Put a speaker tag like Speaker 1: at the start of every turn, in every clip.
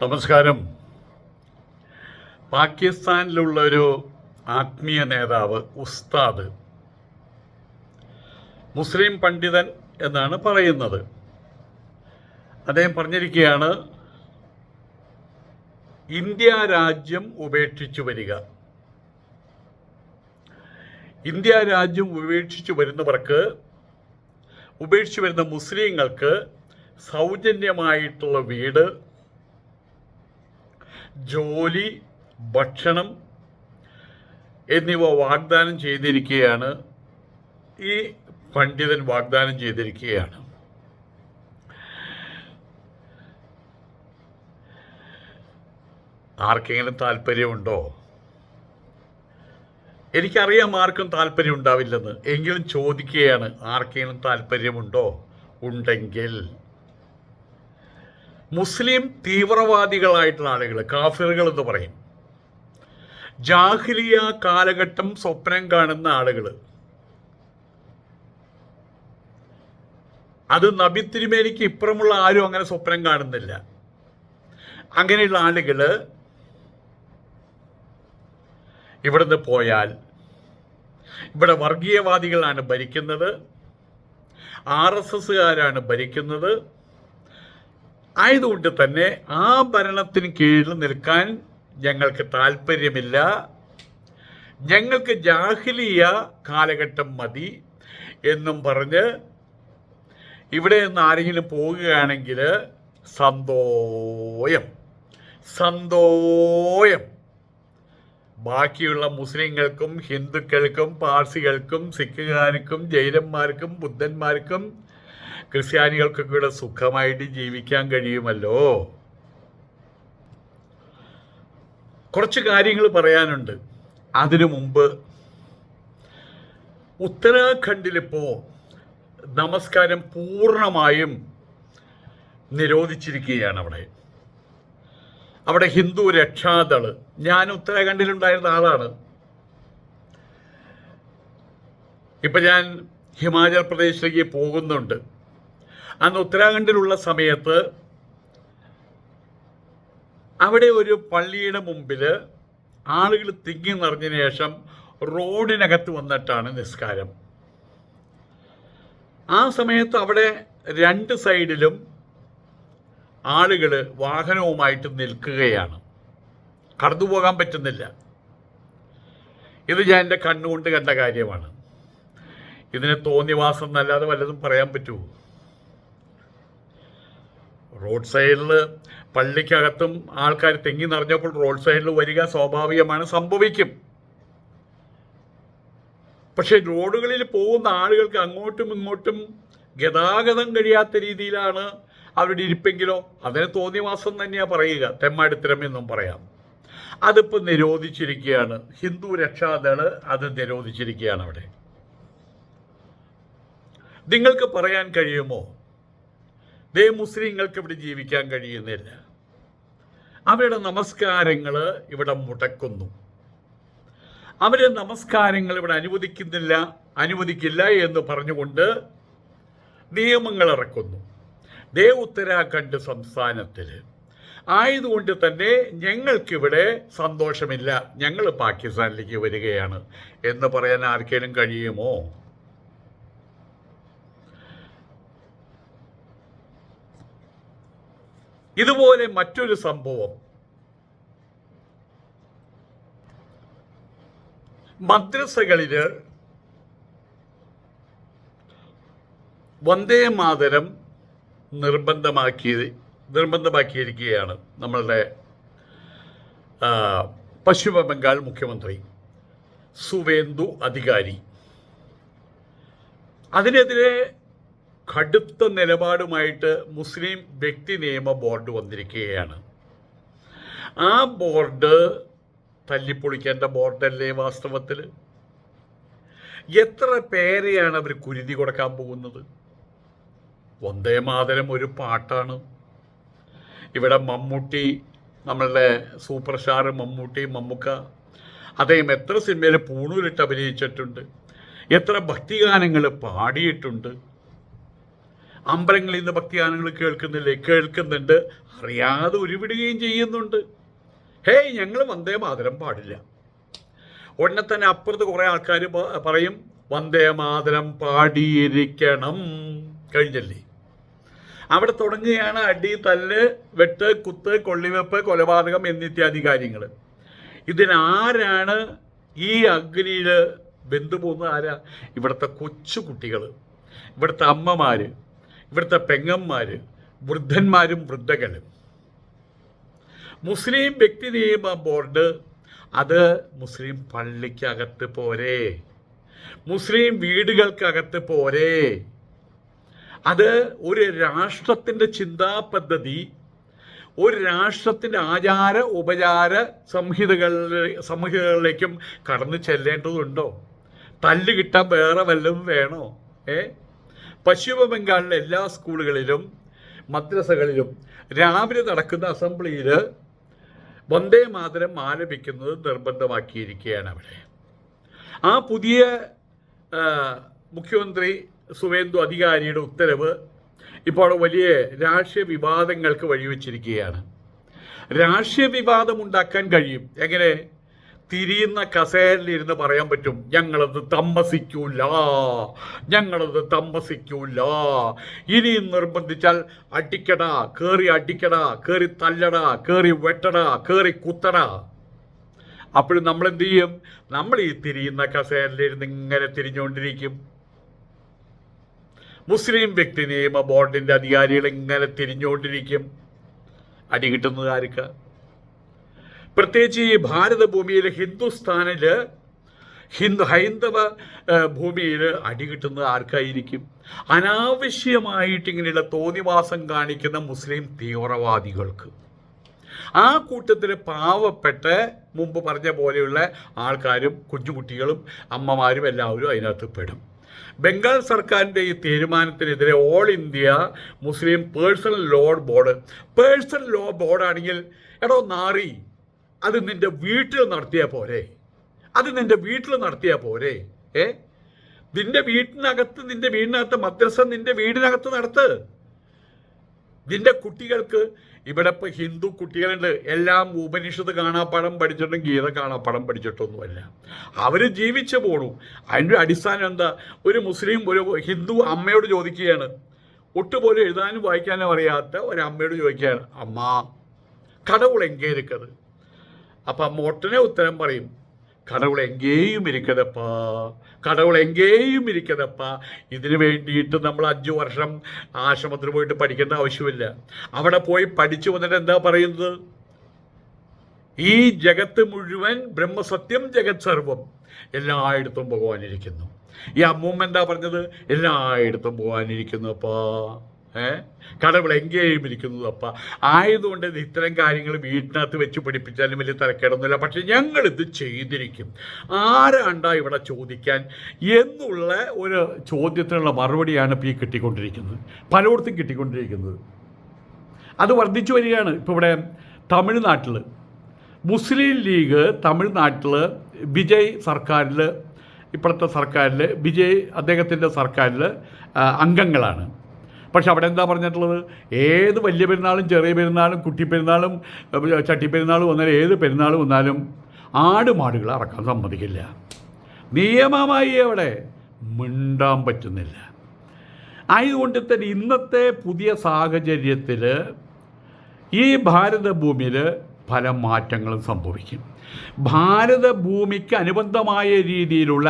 Speaker 1: നമസ്കാരം. പാകിസ്ഥാനിലുള്ളൊരു ആത്മീയ നേതാവ് ഉസ്താദ്, മുസ്ലിം പണ്ഡിതൻ എന്നാണ് പറയുന്നത്. അദ്ദേഹം പറഞ്ഞിരിക്കുകയാണ്, ഇന്ത്യ രാജ്യം ഉപേക്ഷിച്ചു വരിക. ഇന്ത്യ രാജ്യം ഉപേക്ഷിച്ചു വരുന്ന മുസ്ലിങ്ങൾക്ക് സൗജന്യമായിട്ടുള്ള വീട്, ജോലി, ഭക്ഷണം എന്നിവ വാഗ്ദാനം ചെയ്തിരിക്കുകയാണ്. ഈ പണ്ഡിതൻ വാഗ്ദാനം ചെയ്തിരിക്കുകയാണ്. ആർക്കെങ്കിലും താല്പര്യമുണ്ടോ? എനിക്കറിയാം ആർക്കും താല്പര്യം ഉണ്ടാവില്ലെന്ന്. എങ്കിലും ചോദിക്കുകയാണ്, ആർക്കെങ്കിലും താല്പര്യമുണ്ടോ? ഉണ്ടെങ്കിൽ മുസ്ലിം തീവ്രവാദികളായിട്ടുള്ള ആളുകൾ, കാഫിറുകൾ എന്ന് പറയും, ജാഹിലിയ കാലഘട്ടം സ്വപ്നം കാണുന്ന ആളുകൾ, അത് നബി തിരുമേനിക്ക് ഇപ്പുറമുള്ള ആരും അങ്ങനെ സ്വപ്നം കാണുന്നില്ല. അങ്ങനെയുള്ള ആളുകൾ ഇവിടുന്ന് പോയാൽ, ഇവിടെ വർഗീയവാദികളാണ് ഭരിക്കുന്നത്, RSSകാരാണ് ഭരിക്കുന്നത്. ആയതുകൊണ്ട് തന്നെ ആ ഭരണത്തിന് കീഴിൽ നിൽക്കാൻ ഞങ്ങൾക്ക് താല്പര്യമില്ല. ഞങ്ങൾക്ക് ജാഹിലിയ കാലഘട്ടം മതി എന്നും പറഞ്ഞ് ഇവിടെ നിന്ന് ആരെങ്കിലും പോവുകയാണെങ്കിൽ സന്തോഷം. ബാക്കിയുള്ള മുസ്ലിങ്ങൾക്കും ഹിന്ദുക്കൾക്കും പാർസികൾക്കും സിഖുകാർക്കും ജൈനന്മാർക്കും ബുദ്ധന്മാർക്കും ക്രിസ്ത്യാനികൾക്കൊക്കെ ഇവിടെ സുഖമായിട്ട് ജീവിക്കാൻ കഴിയുമല്ലോ. കുറച്ച് കാര്യങ്ങൾ പറയാനുണ്ട്. അതിനു മുമ്പ്, ഉത്തരാഖണ്ഡിലിപ്പോൾ നമസ്കാരം പൂർണ്ണമായും നിരോധിച്ചിരിക്കുകയാണ്. അവിടെ ഹിന്ദു രക്ഷാദള്, ഞാൻ ഉത്തരാഖണ്ഡിലുണ്ടായിരുന്ന ആളാണ്. ഇപ്പം ഞാൻ ഹിമാചൽ പ്രദേശിലേക്ക് പോകുന്നുണ്ട്. അന്ന് ഉത്തരാഖണ്ഡിലുള്ള സമയത്ത് അവിടെ ഒരു പള്ളിയുടെ മുമ്പിൽ ആളുകൾ തിങ്ങി നിറഞ്ഞതിന് ശേഷം റോഡിനകത്ത് വന്നിട്ടാണ് നിസ്കാരം. ആ സമയത്ത് അവിടെ രണ്ട് സൈഡിലും ആളുകൾ വാഹനവുമായിട്ട് നിൽക്കുകയാണ്. കടന്നു പോകാൻ പറ്റുന്നില്ല. ഇത് ഞാൻ എൻ്റെ കണ്ണുകൊണ്ട് കണ്ട കാര്യമാണ്. ഇതിന് തോന്നിവാസം എന്നല്ലാതെ വല്ലതും പറയാൻ പറ്റുമോ? റോഡ് സൈഡിൽ പള്ളിക്കകത്തും ആൾക്കാർ തിങ്ങി നിറഞ്ഞപ്പോൾ റോഡ് സൈഡിൽ വരിക സ്വാഭാവികമാണ്, സംഭവിക്കും. പക്ഷെ റോഡുകളിൽ പോകുന്ന ആളുകൾക്ക് അങ്ങോട്ടും ഇങ്ങോട്ടും ഗതാഗതം കഴിയാത്ത രീതിയിലാണ് അവരുടെ ഇരിപ്പെങ്കിലോ അതിന് തോന്നിവാസം തന്നെയാണ് പറയുക, തെമ്മാടിത്തരം എന്നും പറയാം. അതിപ്പോൾ നിരോധിച്ചിരിക്കുകയാണ്. ഹിന്ദു രക്ഷാദള് അത് നിരോധിച്ചിരിക്കുകയാണ്. അവിടെ നിങ്ങൾക്ക് പറയാൻ കഴിയുമോ, മുസ്ലിങ്ങൾക്ക് ഇവിടെ ജീവിക്കാൻ കഴിയുന്നില്ല, അവരുടെ നമസ്കാരങ്ങൾ ഇവിടെ മുടക്കുന്നു, അവരുടെ നമസ്കാരങ്ങൾ ഇവിടെ അനുവദിക്കില്ല എന്ന് പറഞ്ഞുകൊണ്ട് നിയമങ്ങൾ ഇറക്കുന്നു. ഉത്തരാഖണ്ഡ് സംസ്ഥാനത്തിൽ ആയതുകൊണ്ട് തന്നെ ഞങ്ങൾക്കിവിടെ സന്തോഷമില്ല, ഞങ്ങൾ പാകിസ്ഥാനിലേക്ക് വരികയാണ് എന്ന് പറയാൻ ആർക്കെങ്കിലും കഴിയുമോ? ഇതുപോലെ മറ്റൊരു സംഭവം, മദ്രസകളിൽ വന്ദേ മാതരം നിർബന്ധമാക്കിയിരിക്കുകയാണ് നമ്മളുടെ പശ്ചിമ ബംഗാൾ മുഖ്യമന്ത്രി സുവേന്ദു അധികാരി. അതിനെതിരെ കടുത്ത നിലപാടുമായിട്ട് മുസ്ലിം വ്യക്തി നിയമ ബോർഡ് വന്നിരിക്കുകയാണ്. ആ ബോർഡ് തല്ലിപ്പൊളിക്കേണ്ട ബോർഡല്ലേ വാസ്തവത്തിൽ? എത്ര പേരെയാണ് അവർ കുരുതി കൊടുക്കാൻ പോകുന്നത്? വന്ദേ മാതരം ഒരു പാട്ടാണ്. ഇവിടെ മമ്മൂട്ടി, നമ്മളുടെ സൂപ്പർ സ്റ്റാർ മമ്മൂക്ക, അദ്ദേഹം എത്ര സിനിമയിൽ പൂണൂലിട്ട് അഭിനയിച്ചിട്ടുണ്ട്, എത്ര ഭക്തിഗാനങ്ങൾ പാടിയിട്ടുണ്ട്. അമ്പലങ്ങളിൽ നിന്ന് ഭക്തിഗാനങ്ങൾ കേൾക്കുന്നുണ്ട്, അറിയാതെ ഉരുവിടുകയും ചെയ്യുന്നുണ്ട്. ഹേയ്, ഞങ്ങൾ വന്ദേ മാതരം പാടില്ല. ഉടനെ തന്നെ അപ്പുറത്ത് കുറേ ആൾക്കാർ പറയും വന്ദേ മാതരം പാടിയിരിക്കണം. കഴിഞ്ഞല്ലേ? അവിടെ തുടങ്ങുകയാണ് അടി, തല്ല്, വെട്ട്, കുത്ത്, കൊള്ളിവെപ്പ്, കൊലപാതകം എന്നിത്യാദി കാര്യങ്ങൾ. ഇതിനാരാണ് ഈ അഗ്നിയിൽ ബന്ധു പോകുന്നത്? ആരാ? ഇവിടുത്തെ കൊച്ചു കുട്ടികൾ, ഇവിടുത്തെ അമ്മമാർ, ഇവിടുത്തെ പെങ്ങന്മാർ, വൃദ്ധന്മാരും വൃദ്ധകളും. മുസ്ലിം വ്യക്തി നിയമ ബോർഡ് അത് മുസ്ലിം പള്ളിക്കകത്ത് പോരെ, മുസ്ലിം വീടുകൾക്കകത്ത് പോരെ. അത് ഒരു രാഷ്ട്രത്തിൻ്റെ ചിന്താ പദ്ധതി, ഒരു രാഷ്ട്രത്തിൻ്റെ ആചാര ഉപചാര സംഹിതകളിലേക്കും കടന്നു ചെല്ലേണ്ടതുണ്ടോ? തല്ല് കിട്ടാൻ വേറെ വല്ലതും വേണോ? പശ്ചിമ ബംഗാളിലെ എല്ലാ സ്കൂളുകളിലും മദ്രസകളിലും രാവിലെ നടക്കുന്ന അസംബ്ലിയിൽ വന്ദേ മാതരം ആലപിക്കുന്നത് നിർബന്ധമാക്കിയിരിക്കുകയാണ് അവിടെ. ആ പുതിയ മുഖ്യമന്ത്രി സുവേന്ദു അധികാരിയുടെ ഉത്തരവ് ഇപ്പോൾ വലിയ രാഷ്ട്രീയ വിവാദങ്ങൾക്ക് വഴിവെച്ചിരിക്കുകയാണ്. രാഷ്ട്രീയ വിവാദം ഉണ്ടാക്കാൻ കഴിയും. എങ്ങനെ? തിരിയുന്ന കസേരയിലിരുന്ന് പറയാൻ പറ്റും, ഞങ്ങളത് താമസിക്കൂല, ഇനിയും നിർബന്ധിച്ചാൽ അടിക്കടാ, കയറി അടിക്കടാ, കയറി തല്ലടാ, കയറി വെട്ടടാ, കയറി കുത്തടാ. അപ്പോഴും നമ്മളെന്ത് ചെയ്യും? നമ്മൾ ഈ തിരിയുന്ന കസേരയിലിരുന്ന് ഇങ്ങനെ തിരിഞ്ഞുകൊണ്ടിരിക്കും. മുസ്ലിം വ്യക്തി നിയമ ബോർഡിൻ്റെ അധികാരികൾ ഇങ്ങനെ തിരിഞ്ഞുകൊണ്ടിരിക്കും. അടി കിട്ടുന്നത് ആർക്കാ? പ്രത്യേകിച്ച് ഈ ഭാരതഭൂമിയിൽ, ഹിന്ദുസ്ഥാനിൽ, ഹൈന്ദവ ഭൂമിയിൽ അടി കിട്ടുന്നത് ആർക്കായിരിക്കും? അനാവശ്യമായിട്ട് ഇങ്ങനെയുള്ള തോന്നിവാസം കാണിക്കുന്ന മുസ്ലിം തീവ്രവാദികൾക്ക്. ആ കൂട്ടത്തിൽ പാവപ്പെട്ട മുമ്പ് പറഞ്ഞ പോലെയുള്ള ആൾക്കാരും കുഞ്ഞുകുട്ടികളും അമ്മമാരും എല്ലാവരും അതിനകത്ത് പെടും. ബംഗാൾ സർക്കാരിൻ്റെ ഈ തീരുമാനത്തിനെതിരെ all India Muslim personal law ബോർഡാണെങ്കിൽ, എടോ നാറി, അത് നിൻ്റെ വീട്ടിൽ നടത്തിയാൽ പോരെ? നിന്റെ വീടിനകത്ത് മദ്രസ നിന്റെ വീടിനകത്ത് നടത്ത്. നിന്റെ കുട്ടികൾക്ക്, ഇവിടെ ഇപ്പോൾ ഹിന്ദു കുട്ടികളുണ്ട്, എല്ലാം ഉപനിഷത്ത് കാണാപ്പാഠം പഠിച്ചിട്ടും ഗീത കാണാപ്പാഠം പഠിച്ചിട്ടൊന്നുമല്ല. അവർ ജീവിച്ചു പോണു. അതിൻ്റെ അടിസ്ഥാനം എന്താ? ഒരു മുസ്ലിം ഒരു ഹിന്ദു അമ്മയോട് ചോദിക്കുകയാണ്, ഒട്ടുപോലും എഴുതാനും വായിക്കാനും അറിയാത്ത ഒരമ്മയോട് ചോദിക്കുകയാണ്, അമ്മ കടവുൾ എങ്കേ ഇരിക്കത്? അപ്പം അമ്മ ഒട്ടനെ ഉത്തരം പറയും, കടവുൾ എങ്കേയും ഇരിക്കതപ്പാ. ഇതിനു വേണ്ടിയിട്ട് നമ്മൾ 5 വർഷം ആശ്രമത്തിൽ പോയിട്ട് പഠിക്കേണ്ട ആവശ്യമില്ല. അവിടെ പോയി പഠിച്ചു വന്നിട്ട് എന്താ പറയുന്നത്? ഈ ജഗത്ത് മുഴുവൻ ബ്രഹ്മസത്യം, ജഗത് സർവം, എല്ലായിടത്തും ഭഗവാനിരിക്കുന്നു. ഈ അമ്മൂമ്മ എന്താ പറഞ്ഞത്? എല്ലായിടത്തും ഭഗവാനിരിക്കുന്നു അപ്പാ, കടവുൾ എങ്കേയും ഇരിക്കുന്നത് അപ്പ. ആയതുകൊണ്ട് ഇത്തരം കാര്യങ്ങൾ വീട്ടിനകത്ത് വെച്ച് പഠിപ്പിച്ചാലും വലിയ തിരക്കേടൊന്നുമില്ല. പക്ഷെ ഞങ്ങളിത് ചെയ്തിരിക്കും, ആരാണ്ടാ ഇവിടെ ചോദിക്കാൻ എന്നുള്ള ഒരു ചോദ്യത്തിനുള്ള മറുപടിയാണ് ഇപ്പോൾ ഈ കിട്ടിക്കൊണ്ടിരിക്കുന്നത്, പലയിടത്തും കിട്ടിക്കൊണ്ടിരിക്കുന്നത്. അത് വർദ്ധിച്ചു വരികയാണ്. ഇപ്പോൾ ഇവിടെ തമിഴ്നാട്ടിൽ മുസ്ലിം ലീഗ് തമിഴ്നാട്ടിൽ വിജയ് സർക്കാരിൽ, ഇപ്പോഴത്തെ സർക്കാരിൽ അദ്ദേഹത്തിൻ്റെ സർക്കാരിൽ അംഗങ്ങളാണ്. പക്ഷെ അവിടെ എന്താ പറഞ്ഞിട്ടുള്ളത്? ഏത് വലിയ പെരുന്നാളും ചെറിയ പെരുന്നാളും കുട്ടിപ്പെരുന്നാളും ചട്ടിപ്പെരുന്നാളും വന്നാലും ഏത് പെരുന്നാളും വന്നാലും ആടുമാടുകൾ അറക്കാൻ സമ്മതിക്കില്ല. നിയമമായി അവിടെ മിണ്ടാൻ പറ്റുന്നില്ല. ആയതുകൊണ്ട് തന്നെ ഇന്നത്തെ പുതിയ സാഹചര്യത്തിൽ ഈ ഭാരതഭൂമിയിൽ പല മാറ്റങ്ങളും സംഭവിക്കും. ഭാരതഭൂമിക്ക്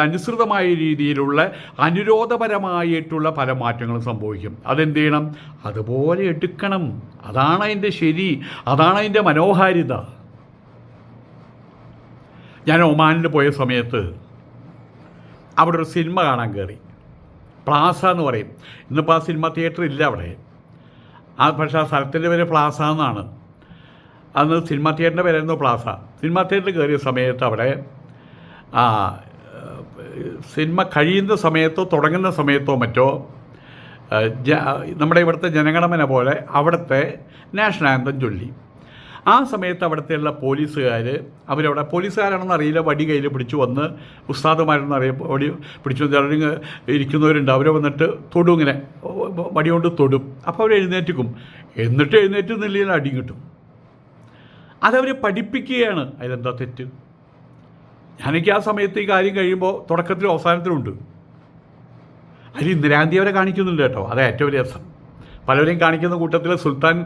Speaker 1: അനുസൃതമായ രീതിയിലുള്ള അനുരോധപരമായിട്ടുള്ള പല മാറ്റങ്ങളും സംഭവിക്കും. അതെന്ത് ചെയ്യണം? അതുപോലെ എടുക്കണം. അതാണ് അതിൻ്റെ ശരി, അതാണ് അതിൻ്റെ മനോഹാരിത. ഞാൻ ഒമാനിൽ പോയ സമയത്ത് അവിടെ ഒരു സിനിമ കാണാൻ കയറി. പ്ലാസ എന്ന് പറയും. ഇന്നിപ്പോൾ ആ സിനിമ തിയേറ്റർ ഇല്ല അവിടെ. പക്ഷേ ആ സ്ഥലത്തിൻ്റെ പേര് പ്ലാസ എന്നാണ്. അന്ന് സിനിമ തിയേറ്ററിൻ്റെ പേരായിരുന്നു പ്ലാസ. സിനിമ തിയേറ്ററിൽ കയറിയ സമയത്ത് അവിടെ സിനിമ കഴിയുന്ന സമയത്തോ തുടങ്ങുന്ന സമയത്തോ മറ്റോ നമ്മുടെ ഇവിടുത്തെ ജനഗണമന പോലെ അവിടുത്തെ നാഷണൽ ആന്തം ചൊല്ലി. ആ സമയത്ത് അവിടുത്തെയുള്ള പോലീസുകാർ അവരവിടെ പോലീസുകാരാണെന്ന് അറിയില്ല, വടി കയ്യിൽ പിടിച്ചു വന്ന് ഉസ്താദുമാരെന്ന് അറിയാം, വടി പിടിച്ചു ചിലർ ഇരിക്കുന്നവരുണ്ട്, അവർ വന്നിട്ട് തൊടും, ഇങ്ങനെ വടി കൊണ്ട് തൊടും. അപ്പോൾ അവർ എഴുന്നേറ്റിക്കും, എന്നിട്ട് എഴുന്നേറ്റ് നിലയിൽ അടി കിട്ടും. അതവർ പഠിപ്പിക്കുകയാണ്. അതിലെന്താ തെറ്റ്? ഞാനെനിക്ക് ആ സമയത്ത് ഈ കാര്യം കഴിയുമ്പോൾ തുടക്കത്തിലും അവസാനത്തിലുണ്ട്. അതിൽ ഇന്ദിരാഗാന്ധി അവരെ കാണിക്കുന്നുണ്ട് കേട്ടോ, അത് ഏറ്റവും വലിയ രസം. പലരെയും കാണിക്കുന്ന കൂട്ടത്തിൽ സുൽത്താൻ,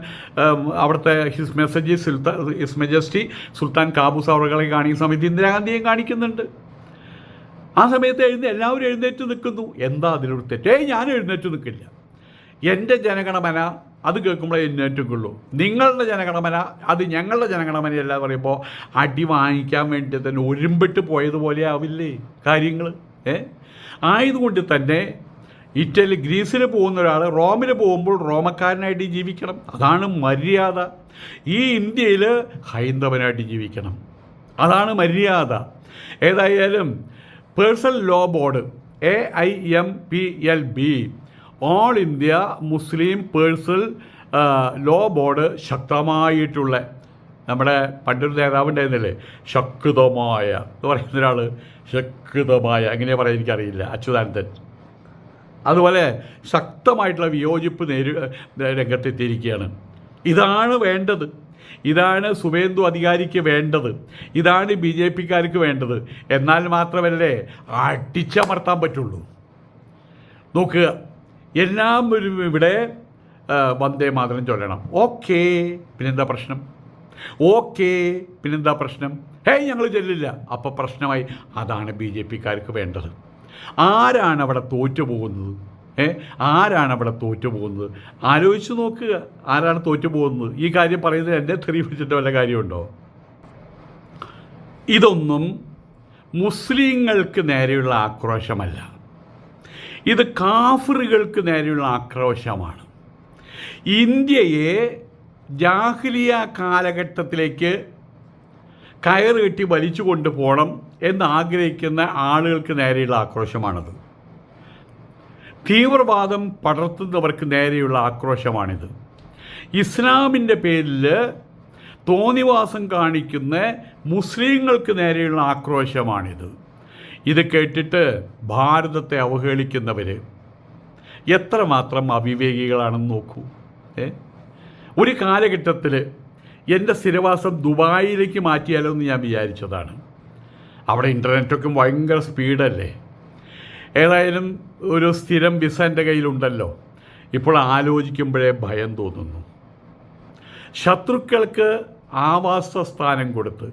Speaker 1: അവിടുത്തെ ഹിസ് മെജസ്റ്റി സുൽത്താൻ കാബൂസ് അവറുകളെ കാണിക്കുന്ന സമയത്ത് ഇന്ദിരാഗാന്ധിയെയും കാണിക്കുന്നുണ്ട്. ആ സമയത്ത് എല്ലാവരും എഴുന്നേറ്റ് നിൽക്കുന്നു. എന്താ അതിലൊരു തെറ്റ്? ഞാൻ എഴുന്നേറ്റ് നിൽക്കില്ല. എൻ്റെ ജനഗണമന അത് കേൾക്കുമ്പോഴേ എഴുന്നേറ്റുള്ളൂ. നിങ്ങളുടെ ജനഗണമന അത് ഞങ്ങളുടെ ജനഗണമനയല്ല പറയുമ്പോൾ അടി വാങ്ങിക്കാൻ വേണ്ടി തന്നെ ഒരുമ്പിട്ട് പോയതുപോലെ ആവില്ലേ കാര്യങ്ങൾ? ആയതുകൊണ്ട് തന്നെ ഗ്രീസിൽ പോകുന്ന ഒരാൾ റോമിൽ പോകുമ്പോൾ റോമക്കാരനായിട്ട് ജീവിക്കണം, അതാണ് മര്യാദ. ഈ ഇന്ത്യയിൽ ഹൈന്ദവനായിട്ട് ജീവിക്കണം, അതാണ് മര്യാദ. ഏതായാലും personal law board AIMPLB all India Muslim personal law board ശക്തമായിട്ടുള്ള, നമ്മുടെ പണ്ടൊരു നേതാവുണ്ടായിരുന്നില്ലേ, ശക്തമായ എന്ന് പറയുന്ന ഒരാൾ, ശക്തമായ എങ്ങനെയാണ് പറയാൻ എനിക്കറിയില്ല, അച്യുതാനന്ദൻ. അതുപോലെ ശക്തമായിട്ടുള്ള വിയോജിപ്പ് രംഗത്തെത്തിയിരിക്കുകയാണ്. ഇതാണ് വേണ്ടത്, ഇതാണ് സുവേന്ദു അധികാരിക്ക് വേണ്ടത്, ഇതാണ് BJPക്കാർക്ക് വേണ്ടത്. എന്നാൽ മാത്രമല്ലേ അടിച്ചമർത്താൻ പറ്റുള്ളൂ. നോക്കുക, എല്ലാം ഇവിടെ വന്ദേ മാതരം ചൊല്ലണം. ഓക്കേ, പിന്നെന്താ പ്രശ്നം? ഓക്കേ, പിന്നെന്താ പ്രശ്നം? ഞങ്ങൾ ചൊല്ലില്ല, അപ്പോൾ പ്രശ്നമായി. അതാണ് BJPക്കാർക്ക് വേണ്ടത്. ആരാണ് അവിടെ തോറ്റുപോകുന്നത്? ആരാണ് അവിടെ തോറ്റുപോകുന്നത്? ആലോചിച്ച് നോക്കുക, ആരാണ് തോറ്റുപോകുന്നത്? ഈ കാര്യം പറയുന്നത് എന്നെ തെറിയിപ്പിച്ചിട്ട് വല്ല കാര്യമുണ്ടോ? ഇതൊന്നും മുസ്ലിങ്ങൾക്ക് നേരെയുള്ള ആക്രോശമല്ല, ഇത് കാഫിറുകൾക്ക് നേരെയുള്ള ആക്രോശമാണ്. ഇന്ത്യയെ ജാഹിലിയ കാലഘട്ടത്തിലേക്ക് കയറ് കെട്ടി വലിച്ചു കൊണ്ടുപോകണം എന്നാഗ്രഹിക്കുന്ന ആളുകൾക്ക് നേരെയുള്ള ആക്രോശമാണിത്. തീവ്രവാദം പടർത്തുന്നവർക്ക് നേരെയുള്ള ആക്രോശമാണിത്. ഇസ്ലാമിൻ്റെ പേരിൽ തോന്നിവാസം കാണിക്കുന്ന മുസ്ലിങ്ങൾക്ക് നേരെയുള്ള ആക്രോശമാണിത്. ഇത് കേട്ടിട്ട് ഭാരതത്തെ അവഹേളിക്കുന്നവർ എത്രമാത്രം അവിവേകികളാണെന്ന് നോക്കൂ. ഒരു കാലഘട്ടത്തിൽ എൻ്റെ സ്ഥിരവാസം ദുബായിലേക്ക് മാറ്റിയാലോ എന്ന് ഞാൻ വിചാരിച്ചതാണ്. അവിടെ ഇൻ്റർനെറ്റൊക്കെ ഭയങ്കര സ്പീഡല്ലേ. ഏതായാലും ഒരു സ്ഥിരം വിസ എൻ്റെ കയ്യിലുണ്ടല്ലോ. ഇപ്പോൾ ആലോചിക്കുമ്പോഴേ ഭയം തോന്നുന്നു. ശത്രുക്കൾക്ക് ആവാസസ്ഥാനം കൊടുത്ത്,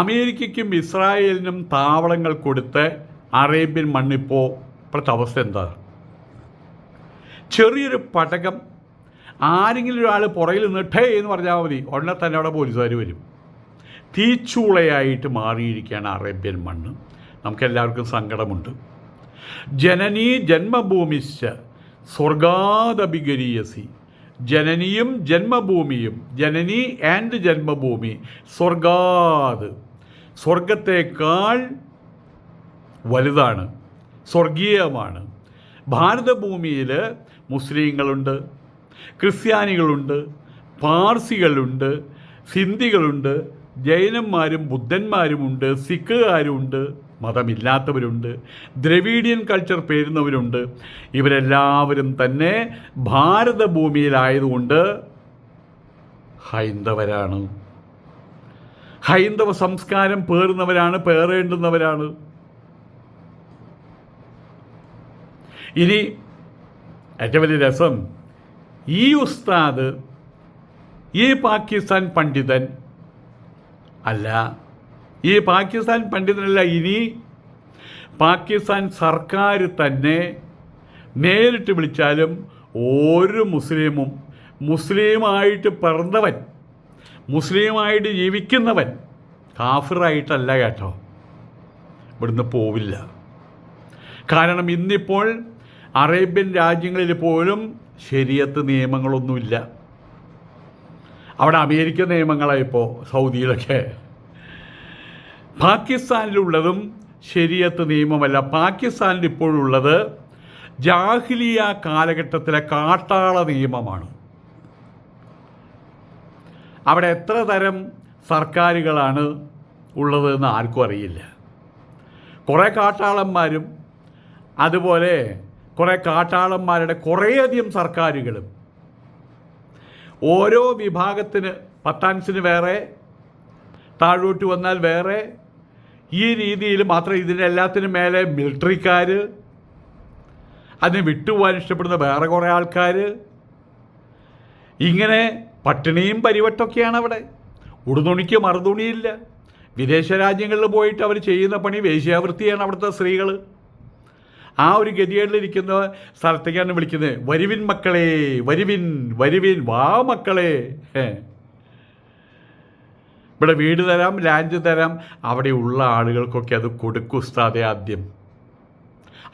Speaker 1: അമേരിക്കയ്ക്കും ഇസ്രായേലിനും താവളങ്ങൾ കൊടുത്ത് അറേബ്യൻ മണ്ണിപ്പോൾ ഇപ്പോഴത്തെ അവസ്ഥ എന്താ? ചെറിയൊരു പടകം ആരെങ്കിലും ഒരാൾ പുറകിൽ നിന്നിട്ടേ എന്ന് പറഞ്ഞാൽ മതി, ഉടനെ തന്നെ അവിടെ പോലീസുകാർ വരും. തീച്ചൂളയായിട്ട് മാറിയിരിക്കുകയാണ് അറേബ്യൻ മണ്ണ്. നമുക്കെല്ലാവർക്കും സങ്കടമുണ്ട്. ജനനീ ജന്മഭൂമിശ്ച സ്വർഗാദഭിഗരീയസി. ജനനിയും ജന്മഭൂമിയും, ജനനി ആൻഡ് ജന്മഭൂമി, സ്വർഗാത്, സ്വർഗത്തേക്കാൾ വലുതാണ്, സ്വർഗീയമാണ്. ഭാരതഭൂമിയിൽ മുസ്ലിങ്ങളുണ്ട്, ക്രിസ്ത്യാനികളുണ്ട്, പാർസികളുണ്ട്, സിന്ധികളുണ്ട്, ജൈനന്മാരും ബുദ്ധന്മാരുമുണ്ട്, സിഖുകാരുമുണ്ട്, മതമില്ലാത്തവരുണ്ട്, ദ്രവീഡിയൻ കൾച്ചർ പേരുന്നവരുണ്ട്. ഇവരെല്ലാവരും തന്നെ ഭാരതഭൂമിയിലായതുകൊണ്ട് ഹൈന്ദവരാണ്. ഹൈന്ദവ സംസ്കാരം പേറുന്നവരാണ്, പേറേണ്ടുന്നവരാണ്. ഇനി ഏറ്റവും വലിയ രസം, ഈ ഉസ്താദ്, ഈ പാകിസ്ഥാൻ പണ്ഡിതൻ അല്ല, ഈ പാകിസ്ഥാൻ പണ്ഡിതനല്ല, ഇനി പാകിസ്ഥാൻ സർക്കാർ തന്നെ നേരിട്ട് വിളിച്ചാലും ഒരു മുസ്ലിമും, മുസ്ലിമായിട്ട് പിറന്നവൻ, മുസ്ലിമായിട്ട് ജീവിക്കുന്നവൻ കാഫിറായിട്ടല്ല കേട്ടോ, ഇവിടുന്ന് പോവില്ല. കാരണം ഇന്നിപ്പോൾ അറേബ്യൻ രാജ്യങ്ങളിൽ പോലും ശരിയത്ത് നിയമങ്ങളൊന്നുമില്ല. അവിടെ അമേരിക്കൻ നിയമങ്ങളായിപ്പോൾ സൗദിയിലൊക്കെ. പാകിസ്ഥാനിലുള്ളതും ശരിയത്ത് നിയമമല്ല. പാകിസ്ഥാനിൽ ഇപ്പോഴുള്ളത് ജാഹിലിയ കാലഘട്ടത്തിലെ കാട്ടാള നിയമമാണ്. അവിടെ എത്ര തരം സർക്കാരുകളാണ് ഉള്ളതെന്ന് ആർക്കും അറിയില്ല. കുറേ കാട്ടാളന്മാരും അതുപോലെ കുറേ കാട്ടാളന്മാരുടെ കുറേയധികം സർക്കാരുകളും, ഓരോ വിഭാഗത്തിന് പത്താൻസിന് വേറെ, താഴോട്ട് വന്നാൽ വേറെ, ഈ രീതിയിൽ മാത്രം ഇതിനെല്ലാത്തിനും മേലെ മിലിറ്ററിക്കാർ, അതിന് വിട്ടുപോകാൻ ഇഷ്ടപ്പെടുന്ന വേറെ കുറേ ആൾക്കാർ, ഇങ്ങനെ പട്ടിണിയും പരിവട്ടമൊക്കെയാണ് അവിടെ. ഉടുതുണിക്ക് മറുതുണിയില്ല. വിദേശ രാജ്യങ്ങളിൽ പോയിട്ട് അവർ ചെയ്യുന്ന പണി വേശ്യാവൃത്തിയാണ് അവിടുത്തെ സ്ത്രീകൾ. ആ ഒരു ഗതികേടിലിരിക്കുന്ന സ്ഥലത്തേക്കാണ് വിളിക്കുന്നത്, വരുവിൻ മക്കളെ, വരുവിൻ വരുവിൻ, വാ മക്കളെ, ഇവിടെ വീട് തരാം, ലാൻഡ് തരാം. അവിടെയുള്ള ആളുകൾക്കൊക്കെ അത് കൊടുക്കും ഉസ്താദെ.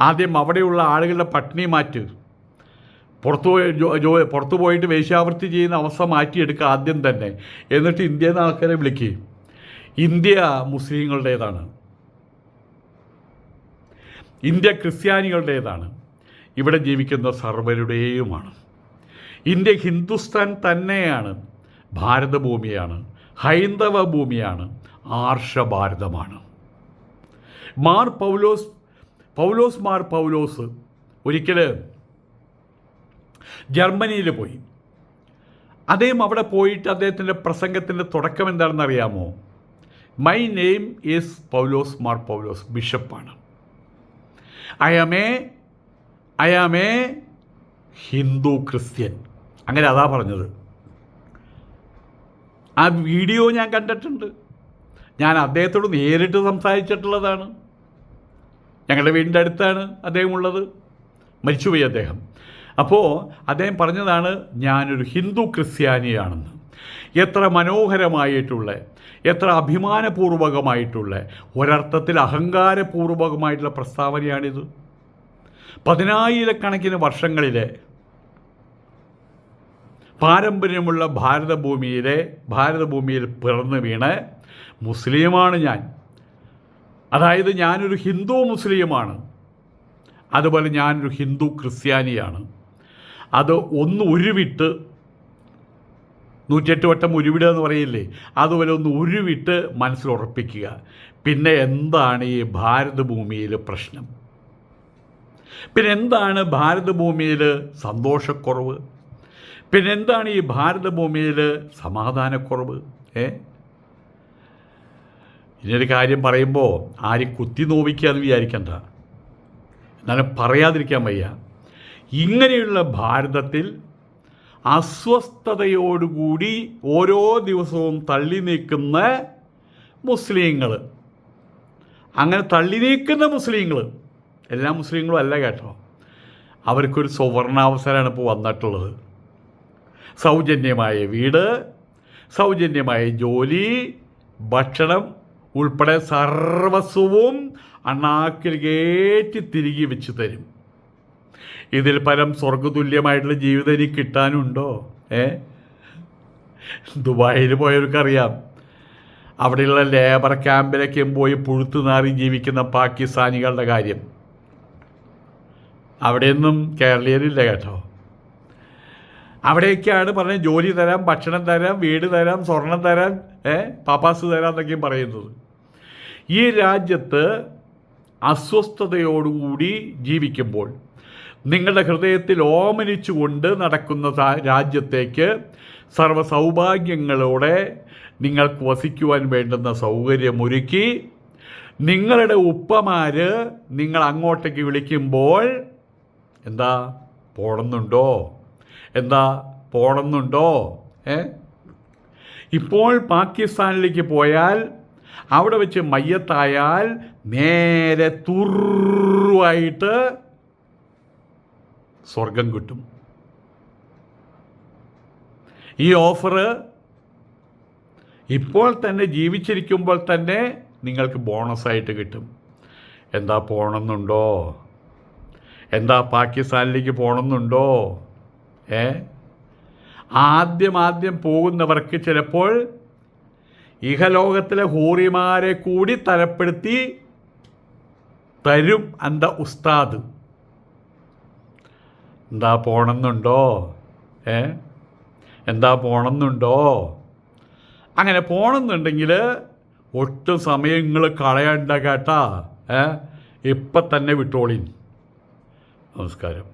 Speaker 1: ആദ്യം അവിടെയുള്ള ആളുകളുടെ പട്ടിണി മാറ്റ്. പുറത്തു പോയിട്ട് വേശ്യാവൃത്തി ചെയ്യുന്ന അവസ്ഥ മാറ്റിയെടുക്കുക ആദ്യം തന്നെ. എന്നിട്ട് ഇന്ത്യയിൽ നിന്ന് ആൾക്കാരെ വിളിക്കുക. ഇന്ത്യ മുസ്ലിങ്ങളുടേതാണ്, ഇന്ത്യ ക്രിസ്ത്യാനികളുടേതാണ്, ഇവിടെ ജീവിക്കുന്ന സർവരുടെയുമാണ്. ഇന്ത്യ ഹിന്ദുസ്ഥാൻ തന്നെയാണ്, ഭാരതഭൂമിയാണ്, ഹൈന്ദവ ഭൂമിയാണ്, ആർഷഭാരതമാണ്. മാർ പൗലോസ് ഒരിക്കൽ ജർമ്മനിയിൽ പോയി. അദ്ദേഹം അവിടെ പോയിട്ട് അദ്ദേഹത്തിൻ്റെ പ്രസംഗത്തിൻ്റെ തുടക്കം എന്താണെന്ന് അറിയാമോ? My name is Paulose, Mar Paulose, ബിഷപ്പാണ്. I am a Hindu Christian. അങ്ങനെ അതാ പറഞ്ഞത്. ആ വീഡിയോ ഞാൻ കണ്ടിട്ടുണ്ട്. ഞാൻ അദ്ദേഹത്തോട് നേരിട്ട് സംസാരിച്ചിട്ടുള്ളതാണ്. ഞങ്ങളുടെ വീടിൻ്റെ അടുത്താണ് അദ്ദേഹം ഉള്ളത്. മരിച്ചുപോയി അദ്ദേഹം. അപ്പോൾ അദ്ദേഹം പറഞ്ഞതാണ്, ഞാനൊരു ഹിന്ദു ക്രിസ്ത്യാനിയാണെന്ന്. എത്ര മനോഹരമായിട്ടുള്ള, എത്ര അഭിമാനപൂർവകമായിട്ടുള്ള, ഒരർത്ഥത്തിൽ അഹങ്കാരപൂർവകമായിട്ടുള്ള പ്രസ്താവനയാണിത്. 10,000-കണക്കിന് വർഷങ്ങളിലെ പാരമ്പര്യമുള്ള ഭാരതഭൂമിയിൽ പിറന്നു വീണ് മുസ്ലിമാണ് ഞാൻ. അതായത് ഞാനൊരു ഹിന്ദു മുസ്ലിമാണ്, അതുപോലെ ഞാനൊരു ഹിന്ദു ക്രിസ്ത്യാനിയാണ്. അത് ഒന്ന് ഉരുവിട്ട്, 108 വട്ടം ഉരുവിടുക എന്ന് പറയില്ലേ, അതുപോലെ ഒന്ന് ഉരുവിട്ട് മനസ്സിലുറപ്പിക്കുക. പിന്നെ എന്താണ് ഈ ഭാരതഭൂമിയിൽ പ്രശ്നം? പിന്നെ എന്താണ് ഭാരതഭൂമിയിൽ സന്തോഷക്കുറവ്? പിന്നെ എന്താണ് ഈ ഭാരതഭൂമിയിൽ സമാധാനക്കുറവ്? ഇനിയൊരു കാര്യം പറയുമ്പോൾ ആരും കുത്തി നോവിക്കുക എന്ന് വിചാരിക്കണ്ട. എന്നാലും പറയാതിരിക്കാൻ വയ്യ. ഇങ്ങനെയുള്ള ഭാരതത്തിൽ അസ്വസ്ഥതയോടുകൂടി ഓരോ ദിവസവും തള്ളി നീക്കുന്ന മുസ്ലിങ്ങൾ, അങ്ങനെ തള്ളി നീക്കുന്ന മുസ്ലിങ്ങൾ, എല്ലാ മുസ്ലിങ്ങളും അല്ല കേട്ടോ, അവർക്കൊരു സുവർണാവസരമാണ് ഇപ്പോൾ വന്നിട്ടുള്ളത്. സൗജന്യമായ വീട്, സൗജന്യമായ ജോലി, ഭക്ഷണം ഉൾപ്പെടെ സർവസ്വവും അണ്ണാക്കിൽ കയറ്റി തിരികെ വെച്ച് തരും. ഇതിൽ പരം സ്വർഗതുല്യമായിട്ടുള്ള ജീവിതം എനിക്ക് കിട്ടാനുണ്ടോ? ദുബായിൽ പോയവർക്കറിയാം, അവിടെയുള്ള ലേബർ ക്യാമ്പിലൊക്കെ പോയി പുഴുത്തു നാറി ജീവിക്കുന്ന പാകിസ്ഥാനികളുടെ കാര്യം. അവിടെയൊന്നും കേരളീയരില്ല കേട്ടോ. അവിടെയൊക്കെയാണ് പറഞ്ഞ ജോലി തരാം, ഭക്ഷണം തരാം, വീട് തരാം, സ്വർണം തരാം, പാപ്പാസ് തരാം എന്നൊക്കെയും പറയുന്നത്. ഈ രാജ്യത്ത് അസ്വസ്ഥതയോടുകൂടി ജീവിക്കുമ്പോൾ നിങ്ങളുടെ ഹൃദയത്തിൽ ഓമനിച്ചുകൊണ്ട് നടക്കുന്ന രാജ്യത്തേക്ക് സർവ്വ സൗഭാഗ്യങ്ങളോടെ നിങ്ങൾക്ക് വസിക്കുവാൻ വേണ്ടുന്ന സൗകര്യമൊരുക്കി, നിങ്ങളുടെ ഉപ്പമാർ നിങ്ങൾ അങ്ങോട്ടേക്ക് വിളിക്കുമ്പോൾ എന്താ പോണമെന്നുണ്ടോ? ഇപ്പോൾ പാകിസ്ഥാനിലേക്ക് പോയാൽ അവിടെ വെച്ച് മയ്യത്തായാൽ നേരെ തുറുവായിട്ട് സ്വർഗം കിട്ടും. ഈ ഓഫർ ഇപ്പോൾ തന്നെ ജീവിച്ചിരിക്കുമ്പോൾ തന്നെ നിങ്ങൾക്ക് ബോണസായിട്ട് കിട്ടും. എന്താ പോണമെന്നുണ്ടോ? എന്താ പാകിസ്ഥാനിലേക്ക് പോകണമെന്നുണ്ടോ? ആദ്യം പോകുന്നവർക്ക് ചിലപ്പോൾ ഇഹലോകത്തിലെ ഹൂറിമാരെ കൂടി തലപ്പെടുത്തി തരും അന്ത ഉസ്താദ്. എന്താ പോണമെന്നുണ്ടോ? അങ്ങനെ പോകണമെന്നുണ്ടെങ്കിൽ ഒട്ടും സമയങ്ങൾ കളയണ്ട കേട്ടാ. ഇപ്പം തന്നെ വിട്ടോളിൻ. നമസ്കാരം.